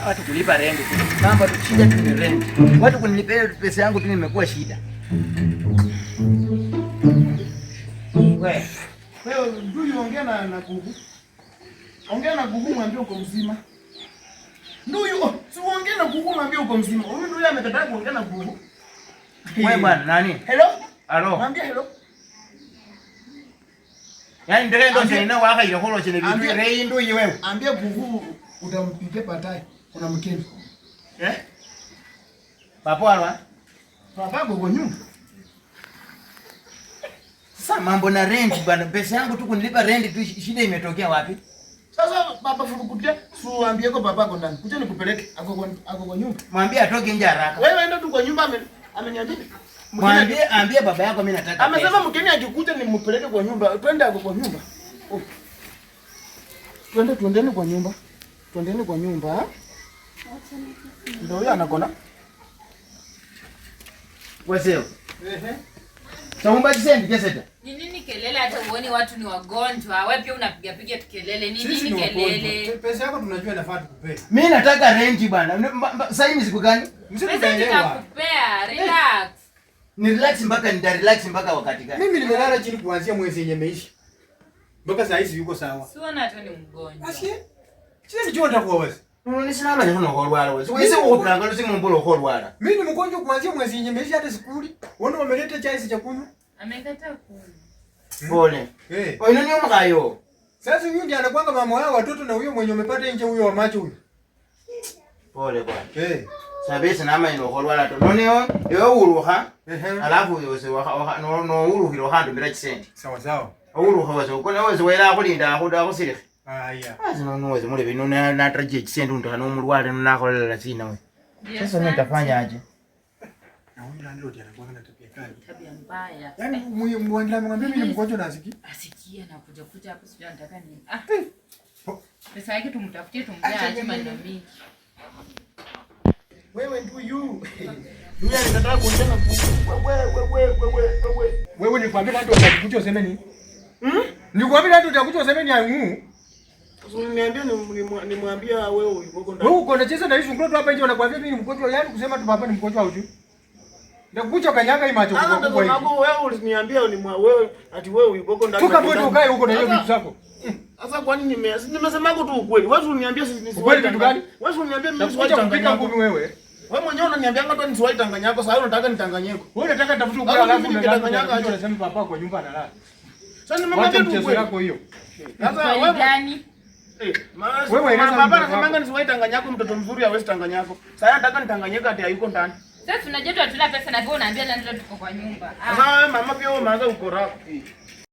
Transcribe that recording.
Watu kulipa rent. Mambo tu shida tu ni rent. Watu kunilipia pesa yangu tu nimekuwa shida. Wewe ndio ongea na Gugu. Ongea na Gugu mwambie uko mzima. Ndio si ongea na Gugu mwambie uko mzima. Huyu ndio amekataa kuongea na Gugu. Wewe bwana nani? Hello? Hello. Mwambie hello. Yaani ndio ndo tena waka ile holo chene bibi rei ndio wewe. Ambia Gugu utampigia baadaye. Kuna mkeni. Papo alwa? Papa Gugu nyumba. Sasa mambo na rent bwana, pesa yangu tu kunilipa rent tu, shida imetokea wapi? Sasa baba furukutia, suambie kwa babako ndani. Kuja nikupeleke ako kwa nyumba. Mwambie atoke nje haraka. Wewe enda tu kwa nyumba ameniambia. Mwambie ambie baba yako mimi nataka. Amesema mkeni akikuja nimpeleke kwa nyumba. Twende ako kwa nyumba. Twendeni kwa nyumba. Twendeni kwa nyumba. Ndio huyo anakona. Wazee. Saumba jisendi keseta. Ni nini kelele hata uone watu ni wagonjwa? Wewe pia unapiga piga kelele. Ni nini kelele? Pesa yako tunajua inafaa tukupe. Mimi nataka rent bwana. Sasa hivi siku gani? Msikuelewa. Relax. Ni relax mpaka nita relax mpaka wakati gani? Mimi nimelala chini kuanzia mwezi yenyewe imeisha. Mpaka saa hizi yuko sawa. Siona hata ni mgonjwa. Asiye? Sisi njoo ndakuwa wazi. Ni sina maana kuna holwala wewe. Wewe sio ukulanga sio mbolo holwala. Mimi ni mgonjwa kuanzia mwezi yenyewe imeisha hata sikuli. Wao wameleta chai cha kunywa. Amekataa kunywa. Pole. Wewe nani umakayo? Sasa huyu ndiye anakuanga mama wao watoto na huyo mwenye umepata nje huyo wa macho huyo. Pole bwana. Sabese nama ino holwala to. Noneo yo uruha. Alafu yose no uruhiro hando mira chisendi. Sawa sawa. Uruha wazo kona wazo wera kulinda akuda akusire. Aya. Azi noze mule bino na traje chisendi ndo no mulwale nakolela sina we. Sasa mimi nitafanya aje? Na huyu landlord anakuanga na tabia kali. Tabia mbaya. Yaani mwandila mwambie mimi ni mgonjwa na asikii. Asikia na kuja hapo sio nataka nini. Pesa yake tumtafutie aje maneno mingi. Wewe ndio yu. Yule anataka kuongea na wewe nikwambia watu watakuja useme nini? Nikwambia watu watakuja useme ni aimu. Usiniambie nimwambia wewe uko ndani. Wewe uko unacheza na hizo mtoto hapa nje wanakuambia mimi ni mgonjwa, yaani kusema tu papa ni mgonjwa au tu. Ndio kuja kanyaga hii macho kwa kwa hiyo. Wewe uliniambia ni wewe ati wewe uko ndani. Toka wewe ukae huko na hiyo vitu zako. Sasa kwa nini nimesema tu ukweli? Wewe uliniambia si ukweli kitu gani? Wewe uliniambia mimi siwai Tanganyika ngumi wewe. Wewe mwenyewe unaniambia ngata ni siwai Tanganyika, sasa unataka nitanganyeko. Wewe unataka tafuta ukweli alafu unataka unasema papa kwa nyumba analala. Sasa nimemwambia tu ukweli wako hiyo. Sasa wewe gani? Wewe baba anasemanga ni siwai Tanganyika, mtoto mzuri hawezi Tanganyika. Sasa nataka nitanganyika ati hayuko ndani. Sasa tunajua tu hatuna pesa na wewe unaambia landlord tuko kwa nyumba. Sasa wewe mama pia wewe umeanza ukora.